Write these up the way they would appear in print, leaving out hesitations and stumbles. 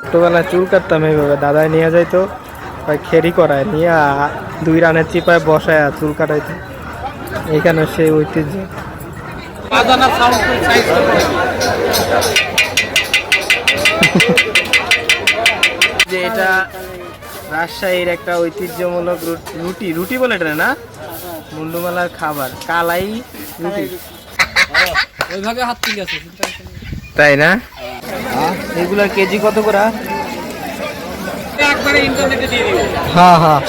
ছোটবেলায় চুল কাটতাম এইভাবে, দাদাই নিয়ে যাইতো খেরি করায় নিয়ে 2 রানের চিপায় বসায় চুল কাটাইতো। এইখানে সেই ঐতিহ্য। যে এটা রাজশাহীর একটা ঐতিহ্যমূলক রুটি, রুটি বলে এটা না, মুন্ডুমালার খাবার কালাই রুটি। ওইভাবে হাত তুলে আছে তাই না? এগুলার কেজি কত করে? একবারে ইন্টারনেটে দিয়ে দিও। হ্যাঁ হ্যাঁ।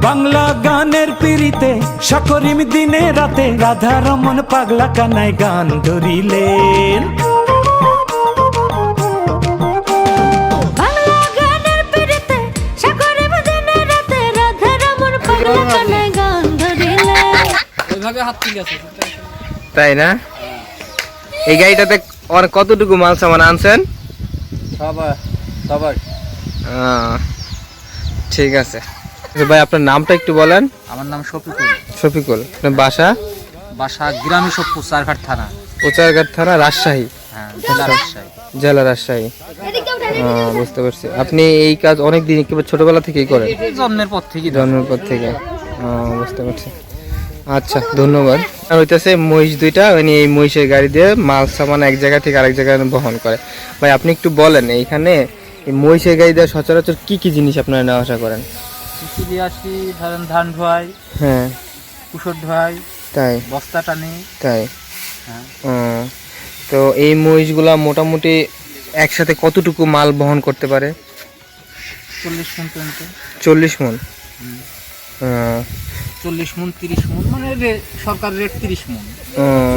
বাংলা গানের পিড়িতে সকরিম দিনে রাতে রাধা রমন পাগলা কানায় গান ধরিলেন। বাংলা গানের পিড়িতে সকরিম দিনে রাতে রাধা রমন পাগলা কানায় গান ধরিলেন। ওইভাবে হাত তুলে আছে তাই না? এই গাড়িটাতে কতটুকু মাল সামান আনছেন? সবাই। ঠিক আছে ভাই, আপনার নামটা একটু বলেন। আমার নাম শফিকুল। শফিকুল, আপনার বাসা? বাসা গ্রামে সবপুর চারঘাট থানা। প্রচারঘাট থানা, রাজশাহী? হ্যাঁ, জেলা রাজশাহী। জেলা রাজশাহী। বুঝতে পারছি। আপনি এই কাজ অনেক দিন ছোটবেলা থেকেই করেন? জন্মের পর থেকে। জন্মের পর থেকে, বুঝতে পারছি। আচ্ছা, ধন্যবাদ। আর হইতেছে মহিষ দুইটা, উনি এই মহিষের গাড়ি দিয়ে মাল সামান এক জায়গা থেকে আরেক জায়গায় বহন করে। ভাই আপনি একটু বলেন, এইখানে এই মহিষের গাড়ি দিয়ে সচরাচর কি কি জিনিস আপনারা নেওয়া আসা করেন? চিঠি আসি, ধরেন ধান ধোয়াই, হ্যাঁ, কুসর ধোয়াই, তাই? বস্তা টানি, তাই? হ্যাঁ। তো এই মহিষগুলা মোটামুটি একসাথে কতটুকু মাল বহন করতে পারে? 40 মণ পর্যন্ত। 40 মণ? 40 মণ, 30 মণ, মানে সরকার রেট 30 মণ।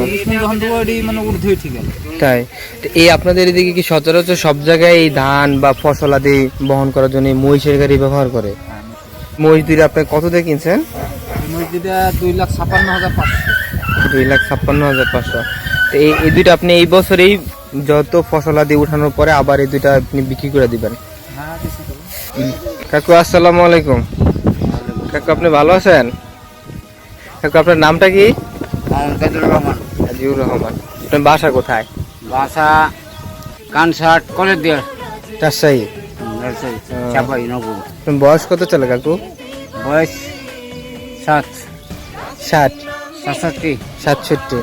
40 মণ যখন ধোয়াই মানে ঊর্ধ্বে উঠে গেল। তাই? তো এই আপনাদের এদিকে কি সচরাচর সব জায়গায় এই ধান বা ফসল আদি বহন করার জন্য এই মহিষের গাড়ি ব্যবহার করে? মহিষ দুইটা আপনি কত দিয়ে কিনছেন? মহিষ দুইটা 2,56,500। 2,56,500। তো এই দুইটা আপনি এই বছরেই যত ফসল আদি উঠানোর পরে আবার এই দুইটা আপনি বিক্রি করে দিবেন? হ্যাঁ, বেশি দেবো। কাকু আসসালামু আলাইকুম। কাকু আপনি ভালো আছেন? কাকু আপনার নামটা কি? কাজুর রহমান। কাজীউর রহমান। আপনার বাসা কোথায়? বাসা কানসাট কলেজ দিয়ে রাজশাহী। চাপাই নগর। আপনার বয়স কত চলে কাকু? বয়স 60। 67।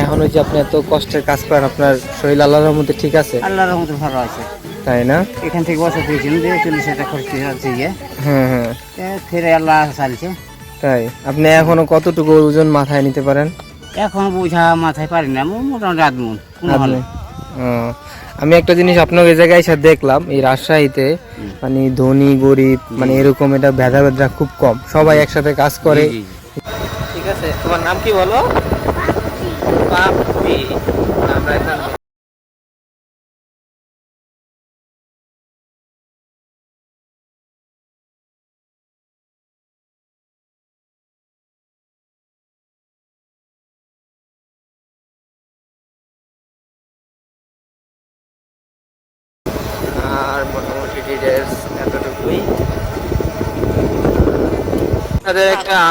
এখন যে আপনি এত কষ্টের কাজ করেন, আপনার শরীর আল্লাহর রহমতে ঠিক আছে? আল্লাহর রহমতে ভালো আছে। তাই না? এখান থেকে বছর পেয়েছিলাম যে 40 টাকা খরচ আছে গিয়ে। হ্যাঁ। ফিরে আল্লাহ চালছে। তাই? আপনি এখনো কতটুকু ওজন মাথায় নিতে পারেন? এখন বোঝা মাথায় পারি না, মোটামুটি আধমন। আমি একটা জিনিস আপনার এই জায়গায় এসে দেখলাম, এই রাজশাহীতে মানে ধনী গরিব মানে এরকম এটা ভেদাভেদরা খুব কম, সবাই একসাথে কাজ করে। ঠিক আছে, তোমার নাম কি বলো? পাপড়ি। আমরা এখন আর মোটামুটি ডিটেলস এতটুকুই।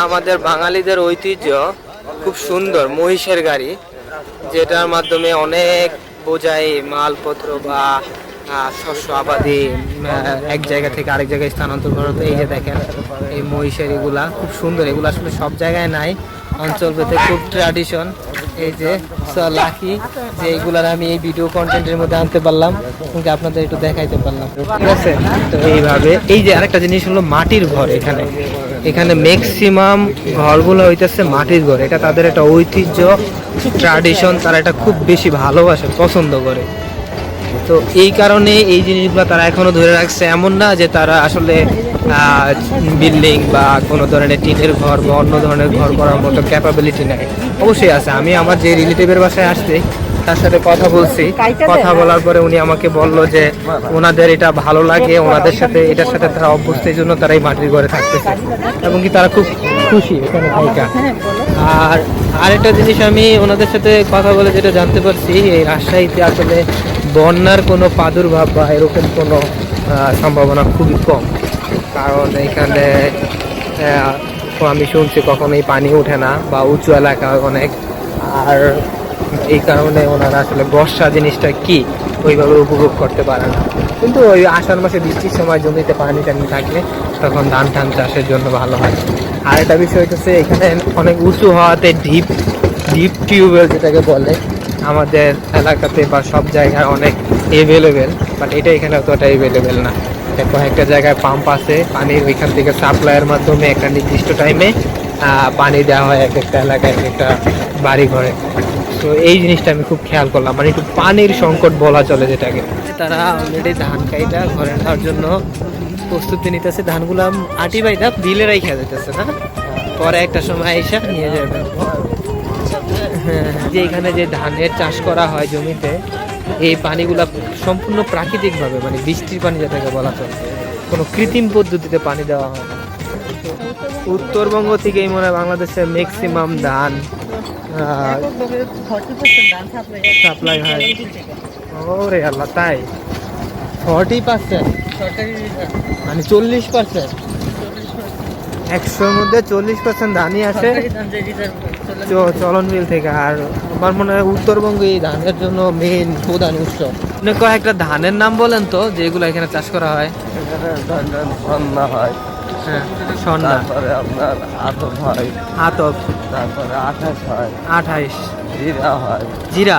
আমাদের বাঙালিদের ঐতিহ্য খুব সুন্দর মহিষের গাড়ি, যেটার মাধ্যমে অনেক বোঝাই মালপত্র বা শস্য আবাদে এক জায়গা থেকে আরেক জায়গায় স্থানান্তর করা হতো। এই যে দেখেন এই মহিষের এগুলা খুব সুন্দর, এগুলো আসলে সব জায়গায় নাই, অঞ্চল ভেদে খুব ট্র্যাডিশন। এই যে লাকি যে এইগুলার আমি এই ভিডিও কন্টেন্টের মধ্যে আনতে পারলাম, কিন্তু আপনাদের একটু দেখাইতে পারলাম, ঠিক আছে। তো এইভাবে এই যে আরেকটা জিনিস হলো মাটির ঘর। এখানে এখানে ম্যাক্সিমাম ঘরগুলো হইতেছে মাটির ঘর। এটা তাদের একটা ঐতিহ্য, ট্র্যাডিশন, তারা এটা খুব বেশি ভালোবাসে, পছন্দ করে। তো এই কারণে এই জিনিসগুলো তারা এখনো ধরে রাখছে। এমন না যে তারা আসলে বিল্ডিং বা কোনো ধরনের টিনের ঘর বা অন্য ধরনের ঘর করার মতো ক্যাপাবিলিটি নেই, অবশ্যই আছে। আমি আমার যে রিলেটিভের বাসায় আসছি তার সাথে কথা বলছি, কথা বলার পরে উনি আমাকে বলল যে ওনাদের এটা ভালো লাগে, ওনাদের সাথে এটার সাথে তারা অভ্যস্ত, এই জন্য তারা এই মাটির ঘরে থাকতেছে এবং কি তারা খুব খুশি এখানে থাকা। আর আরেকটা জিনিস আমি ওনাদের সাথে কথা বলে যেটা জানতে পারছি, এই রাজশাহীতে আসলে বন্যার কোনো প্রাদুর্ভাব বা এরকম কোনো সম্ভাবনা খুবই কম, কারণ এখানে আমি শুনছি কখনোই পানি ওঠে না বা উঁচু এলাকা অনেক। আর এই কারণে ওনারা আসলে বর্ষা জিনিসটা কি ওইভাবে উপভোগ করতে পারে না, কিন্তু ওই আষাঢ় মাসে বৃষ্টির সময় জমিতে পানি টানি থাকলে তখন ধান টান চাষের জন্য ভালো হয়। আর একটা বিষয় হচ্ছে এখানে অনেক উঁচু হওয়াতে ডিপ টিউবওয়েল যেটাকে বলে আমাদের এলাকাতে বা সব জায়গায় অনেক এভেলেবেল, বাট এটা এখানে অতটা এভেলেবেল না। কয়েকটা জায়গায় পাম্প আছে, পানির ওইখান থেকে সাপ্লাইয়ের মাধ্যমে একটা নির্দিষ্ট টাইমে পানি দেওয়া হয় এক একটা এলাকায়, এক একটা বাড়ি ঘরে। তো এই জিনিসটা আমি খুব খেয়াল করলাম, মানে একটু পানির সংকট বলা চলে যেটাকে। তারা অলরেডি ধান কাইটা ঘরে নেওয়ার জন্য প্রস্তুতি নিতেছে। ধানগুলো আটি বাইদা বিলে রাইখা যেতেছে না, পরে একটা সময় এসে নিয়ে যাবে। হ্যাঁ, যে এখানে যে ধানের চাষ করা হয় জমিতে, এই পানিগুলা সম্পূর্ণ প্রাকৃতিকভাবে, মানে বৃষ্টির পানি যেটাকে বলা চলে, কোনো কৃত্রিম পদ্ধতিতে পানি দেওয়া হয় না। উত্তরবঙ্গ থেকেই মনে হয় বাংলাদেশের ম্যাক্সিমাম ধান সাপ্লাই হয়। ওরে আল্লাহ, তাই 40%, মানে 40%, 100-র মধ্যে 40% ধানই আসে চলন বিল থেকে। আর আমার মনে হয় উত্তরবঙ্গ এই ধানের জন্য মেইন প্রধান উৎস। আপনি কয়েকটা ধানের নাম বলেন তো যেগুলো এখানে চাষ করা হয়। সন্না হয়, হ্যাঁ, স্বর্ণা, তারপরে আপনার আতপ হয়, আতপ, তারপরে 28 হয়, 28, জিরা হয়, জিরা,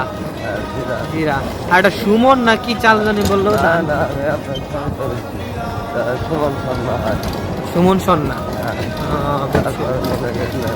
জিরা। জিরা। আর একটা সুমন না কি চাল জানি বললো, না না, আমি আপনার ফোন করেছি, সুমন সন্না হয়। সুমন স্বর্ণা। তারপরে মনে গেছিলেন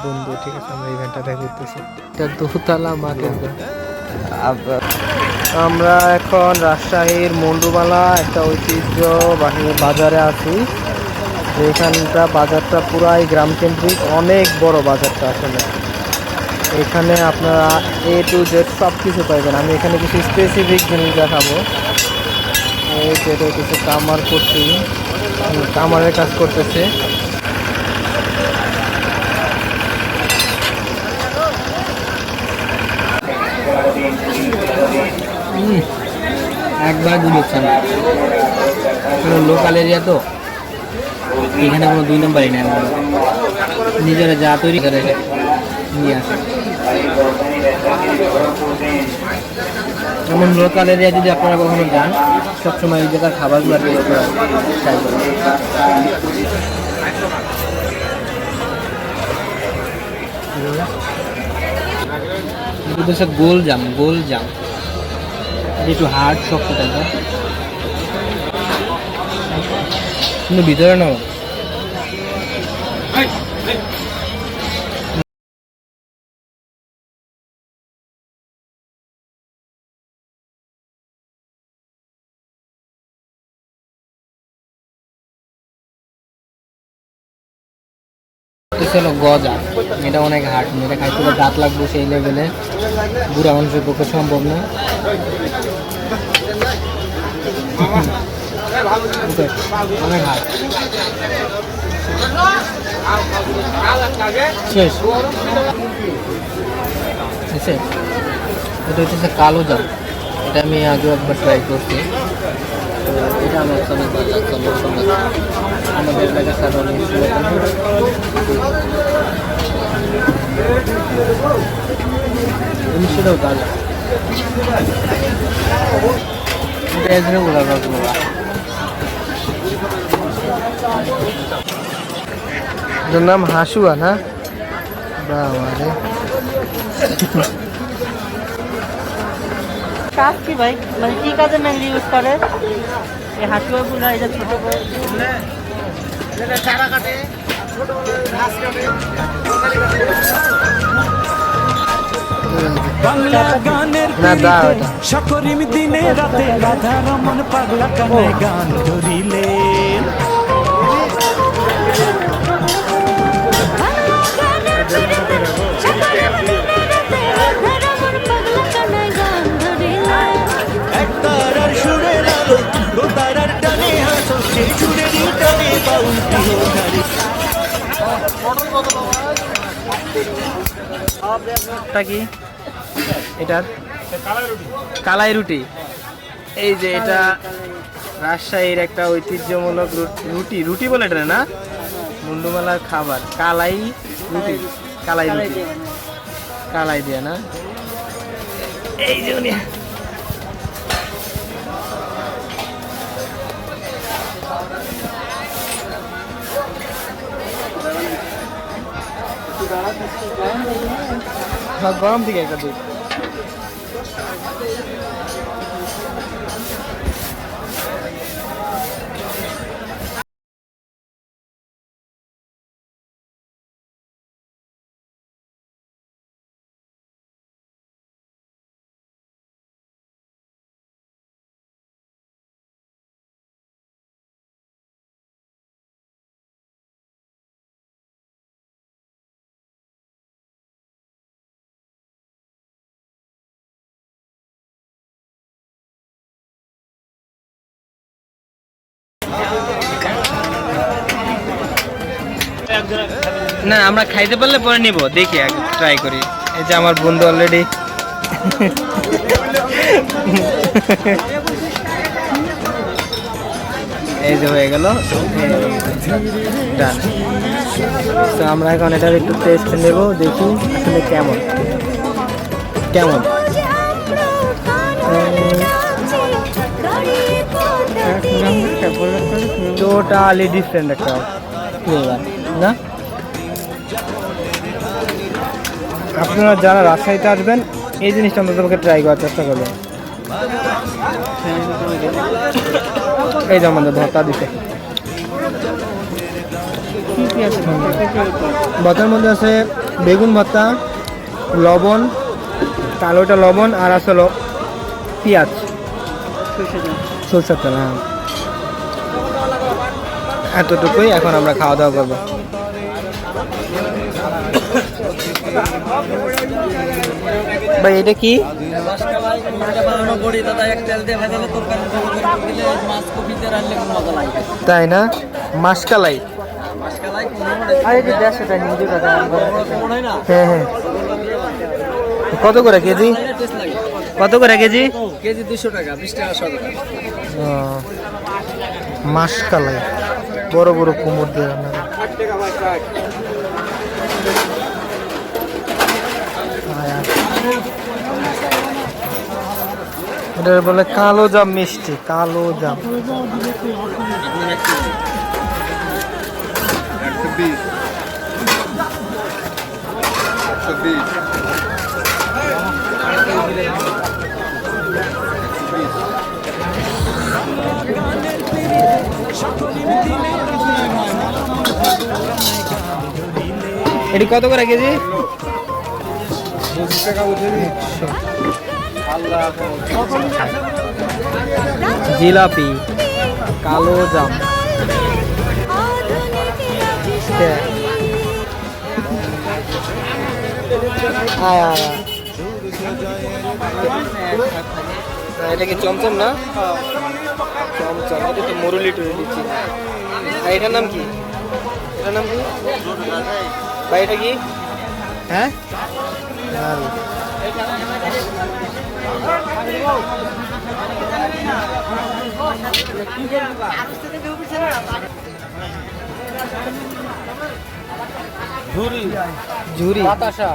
বন্ধু, ঠিক আছে, আমরা ইভেন্টটা দেখতেছি। এটা দোতলা মাটির ঘর। আপনার আমরা এখন রাজশাহীর মন্ডুমালা একটা ঐতিহ্যবাহী বাজারে আছি। এখানটা বাজারটা পুরাই গ্রামকেন্দ্রিক, অনেক বড় বাজারটা আসলে। এখানে আপনারা A to Z সব কিছু পাইবেন। আমি এখানে কিছু স্পেসিফিক জিনিস দেখাবো। এই যেটা কিছু কামার করছি, কামারের কাজ করতেছে। একবার বুঝেছেন, লোকাল এরিয়া তো, এখানে কোনো 2 নম্বরই নেই, নিজেরা যা তৈরি করে নিয়ে আসে। এমন লোকাল এরিয়া যদি আপনারা কখনো যান, সবসময় এই জায়গার খাবারগুলো টেস্ট করার ট্রাই করবেন। গোল জাম একটু হার্ড শক্ত টাইপের, কিন্তু ভিতরে না হলো গজা। এটা অনেক হার্ড, এটা খাইতে হলে দাঁত লাগবে সেই লেভেলে, বুড়া মানুষের পক্ষে সম্ভব না। অনেক হাত শেষ শেষ। এটা হচ্ছে কালো জাম, এটা আমি আগেও একবার ট্রাই করছি। তো এটা আমার অনেক ভালো লাগছে, আমার সঙ্গে আমাদের এলাকার সাধারণ জিনিসটাও তাজা। এটার নাম হাসুয়া না? বাবারে কাজ কি ভাই, মানে কি কাজে মেনলি ইউজ করে এই হাসুয়া গুলা? এটা ছোট বাংলা গানের না দা পিড়িতে ওটা সকরিম দিনে রাতে রাধা রমন পাগলা কানায় গান ধরিলেন। একতারার সুরের আলো দোতারার টানে হাসো সেই সুরেরই টানে বাউল প্রিয়ধারী। টা কি এটার? কালাই রুটি। এই যে এটা রাজশাহীর একটা ঐতিহ্যমূলক রুটি, রুটি বলে এটা না, মুন্ডুমালার খাবার। কালাই রুটি, কালাই রুটি, কালাই দিয়া না। এই যে উনি গরম দিকে একটা দুধ। না আমরা খাইতে পারলে পরে নিব, দেখি আগে ট্রাই করি। এই যে আমার বন্ধু অলরেডি এই যে হয়ে গেল ডান। তো আমরা এখন এটার একটু টেস্ট নেব, দেখি আসলে কেমন কেমন। টোটালি ডিফারেন্ট একটা ফ্লেভার না? আপনারা যারা রাজশাহীতে আসবেন এই জিনিসটা অন্তত তোমাকে ট্রাই করার চেষ্টা করবেন। এই যে আমাদের ভর্তা দিতে, ভর্তার মধ্যে আছে বেগুন ভর্তা, লবণ, কালোটা লবণ, আর আছে পেঁয়াজ, সরষের তেল। হ্যাঁ, এতটুকুই। এখন আমরা খাওয়া দাওয়া করবো। ভাই এটা কি? তাই না? মাসকালাই। হ্যাঁ হ্যাঁ। কত করে কেজি? কত করে কেজি? কেজি 200 টাকা, 20 টাকা সব। মাসকালাই বড় বড় কুমড় দিয়ে রান্না। এটা বলে কালো জাম মিষ্টি, কালো জাম। এটি কত করে কেজি? জিলাপি, কালো জাম। আয় এটা কি চমচম না? চমচম, এটা তো মুরুলি টুরুলি চিনি। আর এটার নাম কি? এটার নাম কি ভাই? এটা কি? হ্যাঁ, ঝুরি, বাতাসা।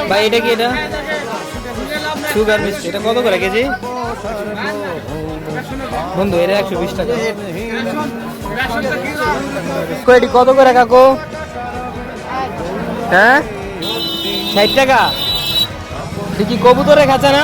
ভাই এটা কি? এটা সুগার মিষ্টি। এটা কত করে কেজি বন্ধু? এটা 120 টাকা। এটি কত করে কাকু? হ্যাঁ, 60 টাকা। কি কবুতরের খাঁচা না?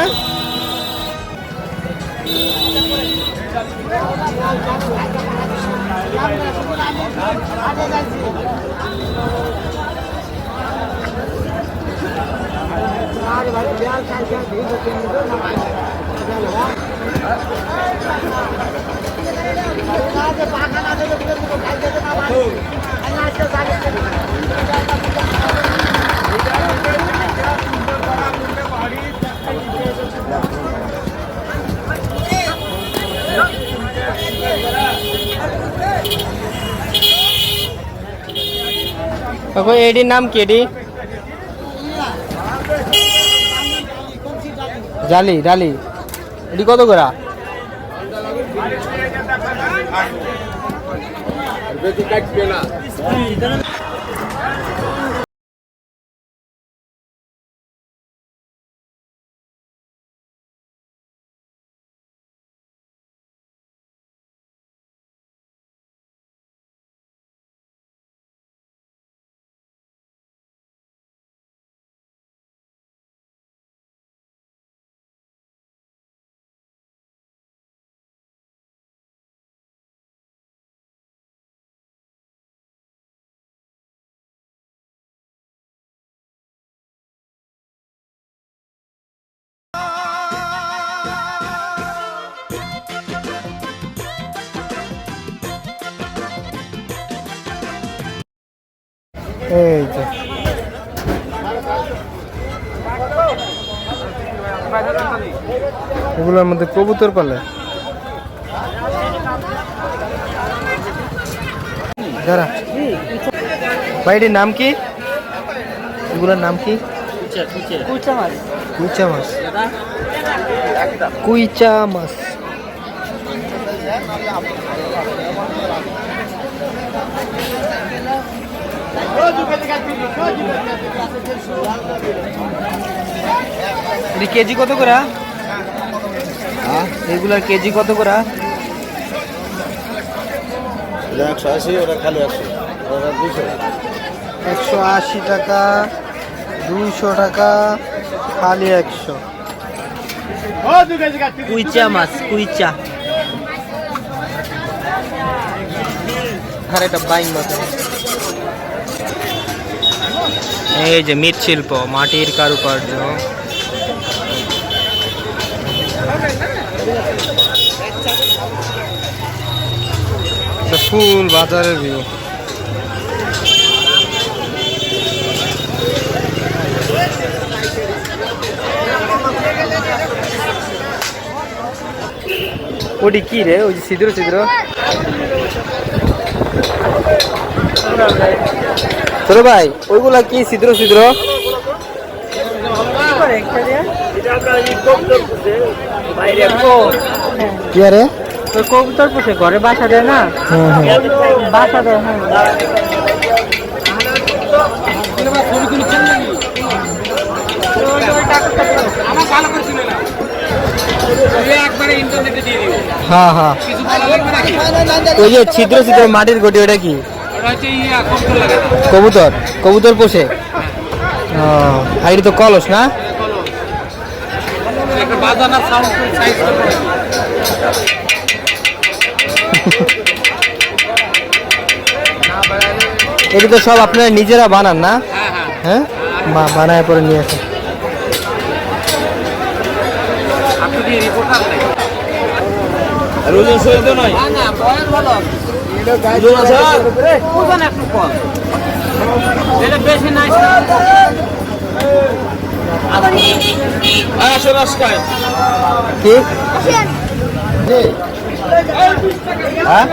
এটির নাম কি? এটি জালি ডালি। এটি কত করে? এই যে এগুলোর মধ্যে কবুতর পালে। দাঁড়া ভাই, এটির নাম কি? এগুলোর নাম কি? কুচা মাছ। কুইচা মাছ। কুইচা মাছ। কেজি কত করে? এগুলার কেজি কত করে? 180, ওরা খালি 100, ওরা 200। 180 টাকা, 200 টাকা, খালি 100। কুইচা মাছ, কুইচা। আর এটা বাইং মাছ। এই যে মৃৎশিল্প, মাটির কারুকার্য। ফুল বাজারের ভিউ। ওটি কি রে? ওই যে ছিদ্র ছিদ্র। ছোট ভাই, ওইগুলা কি ছিদ্র ছিদ্র? কি আরে? কবুতর পুষে ঘরে বাসা দেয় না? বাসা দেয়। হ্যাঁ, হ্যাঁ হ্যাঁ, ওই যে ছিদ্র ছিদ্র মাটির গটি, ওটা কি? কবুতর। কবুতর পোষে। আর এটা তো কলস না? এটা তো সব আপনারা নিজেরা বানান না? হ্যাঁ, বানায় পরে নিয়ে আসেন। আর ওজন সহিত নয় না বয়স ভালো ওজন আছে ওজন একটু কম এটা বেশি নাই আসো রাস্তায় কি হ্যাঁ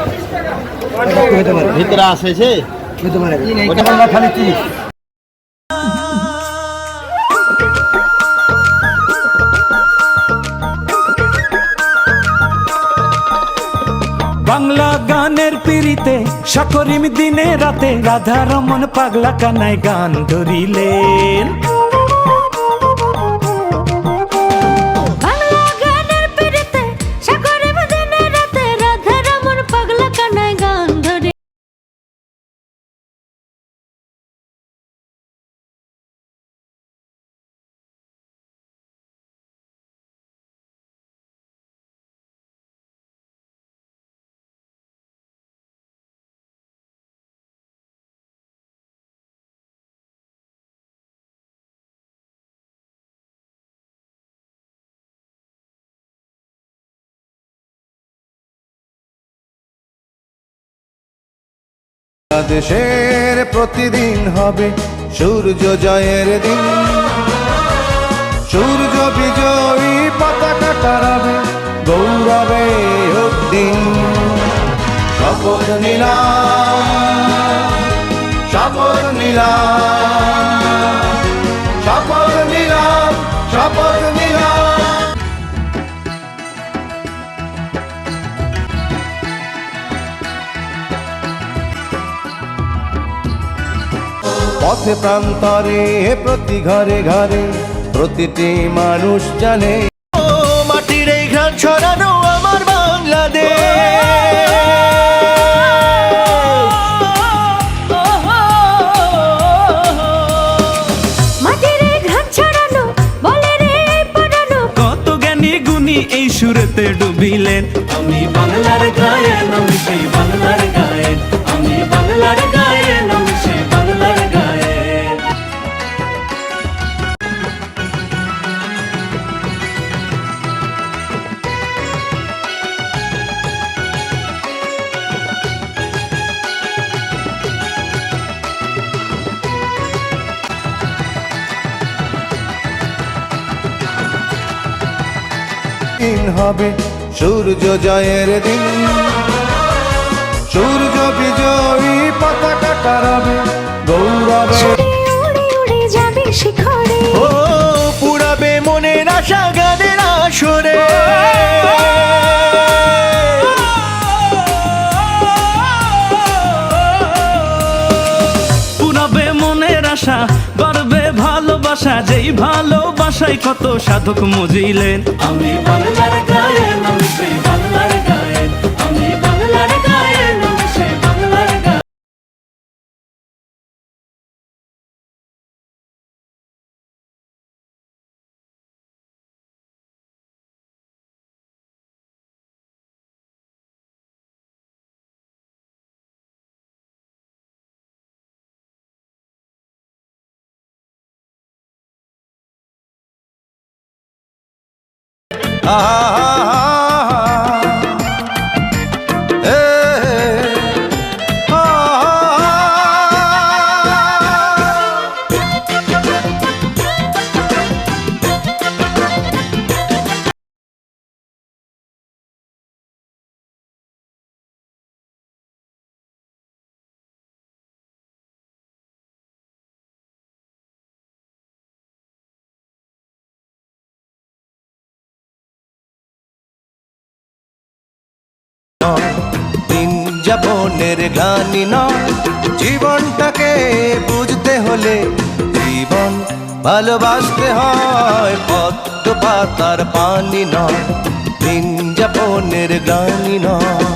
ভিতরে আসেছে ওটা বলবা খালি 30 বাংলা গানের পিড়িতে সকরিম দিনে রাতে রাধা রমন পাগলা কানায় গান ধরিলেন। বাংলা গানের পিড়িতে সাগরে দিনে রাতে রাধা রমন পাগলা কানায় গান ধরে দেশের প্রতিদিন হবে সূর্য জয়ের দিন, সূর্য বিজয়ী পতাকা টারাবে গৌরবে উদ্দিন। শপথ নিলাম, শপথ নিলাম, শপথ নিলাম, শপথ নিলাম। পথে প্রান্তরে প্রতি ঘরে ঘরে প্রতিটি মানুষ জানে ও মাটির এই ঘ্রাণ ছড়ানো আমার বাংলাদেশ। মাটির এই ঘাম ছড়ানো বলে রে পড়ানো কত জ্ঞানী গুণী এই সুরেতে ডুবিলেন। আমি বাংলার গায়েন, আমি সেই বাংলার গায়েন, আমি বাংলার গায়েন, আমি সেই বাংলার গায়েন। দিন হবে সূর্য জয়ের দিন, সূর্য বিজয়ী পতাকা টারাবে গৌরবে। উড়ে উড়ে যাবে শিখরে ও পুরাবে মনের আশা গানের আসরে। পুরাবে মনের আশা, বাড়বে ভালোবাসা, যেই ভালোবাসায় কত সাধক মজিলেন। আমি বাংলার গায়েন, আমি সেই বাংলার গায়েন, আমি বাংলার গায়েন, আমি সেই বাংলার গায়েন। দিন যাপনের গ্লানি নয়, জীবনটাকে বুঝতে হলে জীবন ভালোবাসতে হয়। পদ্ম পাতার পানি নয়, দিন যাপনের গ্লানি নয়।